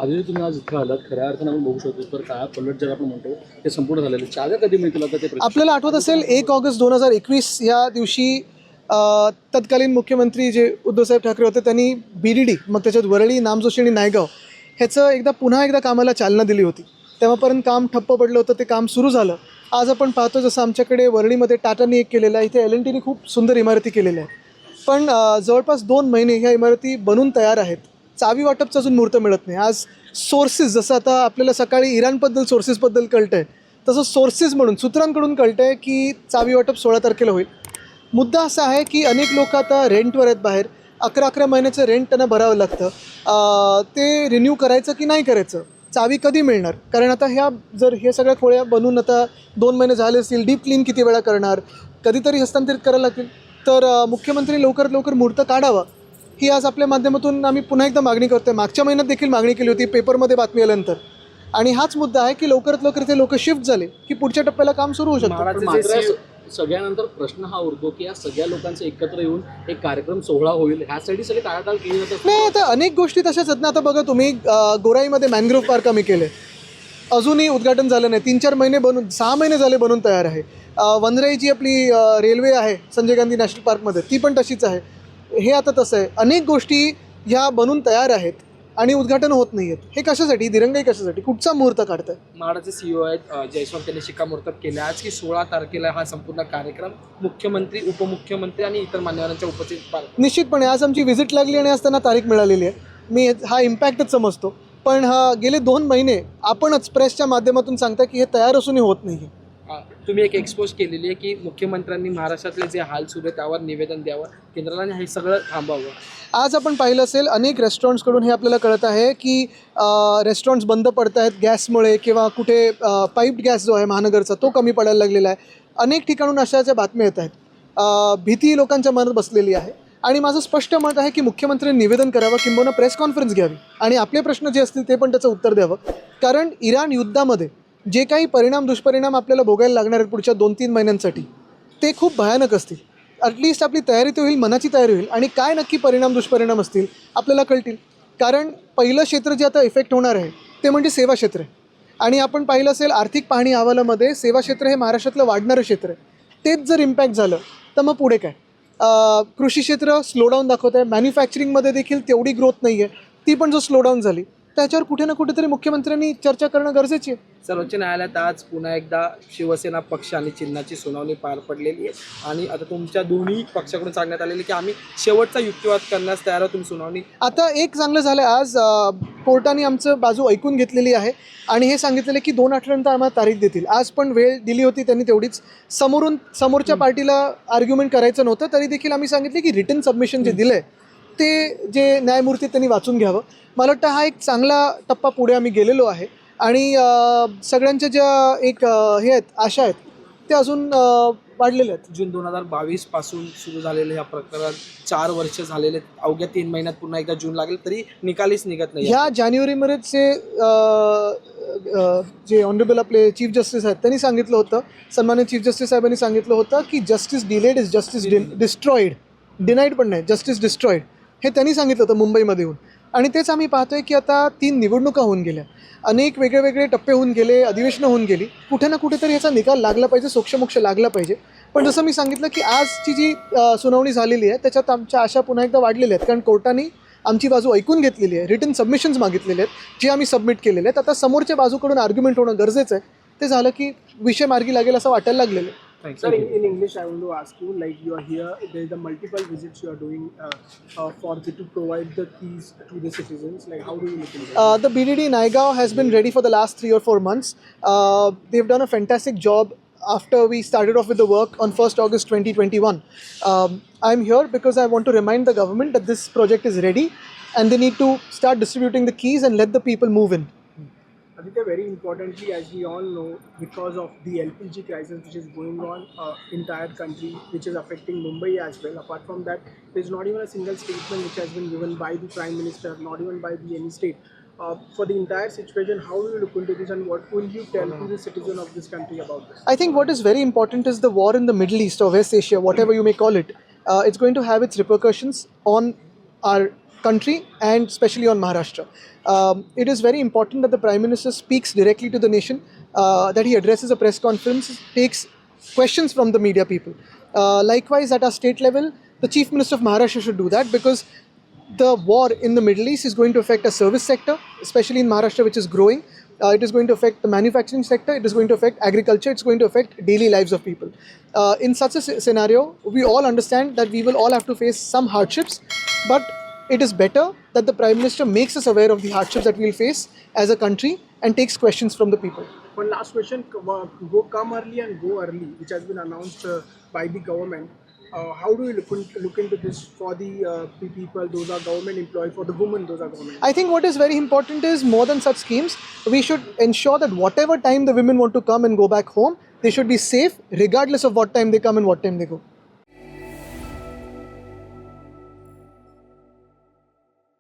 आधी तुम्ही आज इथं आलात, खऱ्या अर्थानं आपण बघू शकतो तर काय पलट ज्याला आपण म्हणतो ते संपूर्ण झालेलं. चाव्या कधी मिळतील आता ते आपल्याला आठवत असेल 1 ऑगस्ट 2021 या दिवशी तत्कालीन मुख्यमंत्री जे उद्धवसाहेब ठाकरे होते त्यांनी BDD मग त्याच्यात वरळी, नामजोशी आणि नायगाव ह्याचं पुन्हा एकदा कामाला चालना दिली होती. तेव्हापर्यंत काम ठप्प पडलं होतं, ते काम सुरू झालं. आज आपण पाहतो जसं आमच्याकडे वरळीमध्ये टाटांनी एक केलेलं आहे, इथे L&Tनी खूप सुंदर इमारती केलेल्या आहेत. पण जवळपास 2 महिने ह्या इमारती बनून तयार आहेत. चावी वाटपचं अजून मुहूर्त मिळत नाही. आज सोर्सेस, जसं आता आपल्याला सकाळी इराणबद्दल सोर्सेसबद्दल कळतं आहे, तसं सोर्सेस म्हणून सूत्रांकडून कळतं आहे की चावी वाटप 16 तारखेला होईल. मुद्दा असा आहे की अनेक लोक आता रेंटवर आहेत बाहेर. 11 महिन्याचं रेंट त्यांना भरावं लागतं. ते रिन्यू करायचं की नाही करायचं, चावी कधी मिळणार, कारण आता जर हे सगळ्या खोळ्या बनवून आता 2 महिने झाले असतील, डीप क्लीन किती वेळा करणार, कधीतरी हस्तांतरित करायला लागतील. तर मुख्यमंत्री लवकरात लवकर मुहूर्त काढावा ही आज आपल्या माध्यमातून आम्ही पुन्हा एकदा मागणी करतो आहे. मागच्या महिन्यात देखील मागणी केली होती पेपरमध्ये बातमी आल्यानंतर, आणि हाच मुद्दा आहे की लवकरात लवकर ते लोक शिफ्ट झाले की पुढच्या टप्प्याला काम सुरू होऊ शकतं. मात्र सगळ्यानंतर प्रश्न हा उरतो की या सगळ्या लोकांचं एकत्र येऊन एक कार्यक्रम सोहळा होईल, ह्यासाठी सगळी टाळाटाळ केली जातात. नाही, आता अनेक गोष्टी तशाच आहेत ना. आता बघा तुम्ही, गोराईमध्ये मॅनग्रोव्ह पार्क आम्ही केले, अजूनही उद्घाटन झालं नाही. 3-4 महिने बनून, 6 महिने झाले बनून तयार आहे. वनराईची आपली रेल्वे आहे संजय गांधी नॅशनल पार्कमध्ये, ती पण तशीच आहे. हे आता तसं आहे, अनेक गोष्टी ह्या बनून तयार आहेत आणि उद्घाटन होत नाही आहेत. हे कशासाठी, दिरंगाई कशासाठी, कुठचा मुहूर्त काढताय? म्हाडाचे CEO आहेत जयस्वाल, त्यांनी शिक्कामोर्तब केले आज की 16 तारखेला हा संपूर्ण कार्यक्रम मुख्यमंत्री, उपमुख्यमंत्री आणि इतर मान्यवरांच्या उपस्थितीत. निश्चितपणे आज आमची व्हिजिट लागली आणि आज त्यांना तारीख मिळालेली आहे. मी हा इम्पॅक्टच समजतो. पण गेले 2 महिने आपणच प्रेसच्या माध्यमातून सांगता की हे तयार असूनही होत नाही. तुम्ही एक एक्सपोज केलेली आहे की मुख्यमंत्र्यांनी महाराष्ट्रातले जे हाल सुरू आहे त्यावर निवेदन द्यावं, केंद्राला हे सगळं थांबावं. आज आपण पाहिलं असेल अनेक रेस्टॉरंट्सकडून हे आपल्याला कळत आहे की रेस्टॉरंट्स बंद पडत आहेत गॅसमुळे, किंवा कुठे पाईप्ड गॅस जो आहे महानगरचा तो कमी पडायला लागलेला आहे. अनेक ठिकाणून अशाच्या बातम्या येत आहेत. भीती लोकांच्या मनात बसलेली आहे आणि माझं स्पष्ट मत आहे की मुख्यमंत्र्यांनी निवेदन करावं, किंबहुना प्रेस कॉन्फरन्स घ्यावी आणि आपले प्रश्न जे असतील ते पण त्याचं उत्तर द्यावं. कारण इराण युद्धामध्ये जे काही दुष्परिणाम आपल्याला भोगायला लागणार आहेत पुढच्या 2-3 महिन्यांसाठी, ते खूप भयानक असतील. ॲटलिस्ट आपली तयारी तर होईल, मनाची तयारी होईल, आणि काय नक्की दुष्परिणाम असतील आपल्याला कळतील. कारण पहिलं क्षेत्र जे आता इफेक्ट होणार आहे ते म्हणजे सेवा क्षेत्र आहे. आणि आपण पाहिलं असेल आर्थिक पाहणी अहवालामध्ये सेवा क्षेत्र हे महाराष्ट्रातलं वाढणारं क्षेत्र आहे. तेच जर इम्पॅक्ट झालं तर मग पुढे काय? कृषी क्षेत्र स्लोडाऊन दाखवत आहे. मॅन्युफॅक्चरिंगमध्ये देखील तेवढी ग्रोथ नाही आहे, ती पण जो स्लोडाऊन झाली त्याच्यावर कुठे ना कुठेतरी मुख्यमंत्र्यांनी चर्चा करणं गरजेची आहे. सर्वोच्च न्यायालयात आज पुन्हा एकदा शिवसेना पक्ष आणि चिन्हाची सुनावणी पार पडलेली आहे आणि आता तुमच्या दोन्ही पक्षाकडून सांगण्यात आलेली की आम्ही शेवटचा युक्तिवाद करण्यास तयार आहोत. तुम्ही सुनावणी आता एक चांगलं झालं, आज कोर्टाने आमचं बाजू ऐकून घेतलेली आहे आणि हे सांगितलेलं की 2 आठवड्यानंतर आम्हाला तारीख देतील. आज पण वेळ दिली होती त्यांनी तेवढीच. समोरच्या पार्टीला आर्ग्युमेंट करायचं नव्हतं, तरी देखील आम्ही सांगितले की रिटन सबमिशन जे दिलं आहे ते जे न्यायमूर्ती त्यांनी वाचून घ्यावं. मला वाटतं हा एक चांगला टप्पा पुढे आम्ही गेलेलो आहे आणि सगळ्यांच्या ज्या हे आहेत, आशा आहेत, ते अजून वाढलेल्या आहेत. जून 2022 पासून सुरू झालेलं ह्या प्रकरण 4 वर्ष झालेले, अवघ्या 3 महिन्यात पुन्हा एकदा जून लागेल तरी निकालीच निघत नाही. ह्या जानेवारीमध्येच जे ऑनरेबल आपले चीफ जस्टिस आहेत त्यांनी सांगितलं होतं, सन्मान्य चीफ जस्टिस साहेबांनी सांगितलं होतं की justice delayed is justice destroyed. Denied पण नाही, जस्टिस डिस्ट्रॉईड, हे त्यांनी सांगितलं होतं मुंबईमध्ये येऊन. आणि तेच आम्ही पाहतोय की आता 3 निवडणुका होऊन गेल्या, अनेक वेगळे टप्पे होऊन गेले, अधिवेशनं होऊन गेली. कुठे ना कुठेतरी याचा निकाल लागला पाहिजे, सोक्षमोक्ष लागला पाहिजे. पण जसं मी सांगितलं की आजची जी सुनावणी झालेली आहे त्याच्यात आमच्या आशा पुन्हा एकदा वाढलेल्या आहेत, कारण कोर्टाने आमची बाजू ऐकून घेतलेली आहे. रिटन सबमिशन्स मागितलेले आहेत जे आम्ही सबमिट केलेले आहेत. आता समोरच्या बाजूकडून आर्ग्युमेंट होणं गरजेचं आहे. ते झालं की विषय मार्गी लागेल असं वाटायला लागलेलं आहे. Sir, in English, I want to ask you, like you are here, there is the multiple visits you are doing to provide the keys to the citizens. Like, how do you look into that? The BDD Naigaon has been ready for the last 3 or 4 months. They've done a fantastic job after we started off with the work on 1st August 2021. I'm here because I want to remind the government that this project is ready and they need to start distributing the keys and let the people move in. Aditya, very importantly, as we all know, because of the LPG crisis which is going on entire country, which is affecting Mumbai as well. Apart from that, there is not even a single statement which has been given by the Prime Minister, not even by any state. For the entire situation, how do you look into this and what will you tell to the citizen of this country about this? I think what is very important is the war in the Middle East or West Asia, whatever you may call it. It's going to have its repercussions on our country and especially on Maharashtra. It is very important that the Prime Minister speaks directly to the nation, that he addresses a press conference, takes questions from the media people. Likewise, at our state level, the Chief Minister of Maharashtra should do that, because the war in the Middle East is going to affect our service sector, especially in Maharashtra, which is growing. It is going to affect the manufacturing sector, it is going to affect agriculture, it's going to affect daily lives of people. In such a scenario, we all understand that we will all have to face some hardships, but it is better that the Prime Minister makes us aware of the hardships that we will face as a country and takes questions from the people. One last question, come early and go early, which has been announced by the government. How do you look into this for the people, those are government employees, for the women, those are government? I think what is very important is, more than such schemes, we should ensure that whatever time the women want to come and go back home, they should be safe regardless of what time they come and what time they go.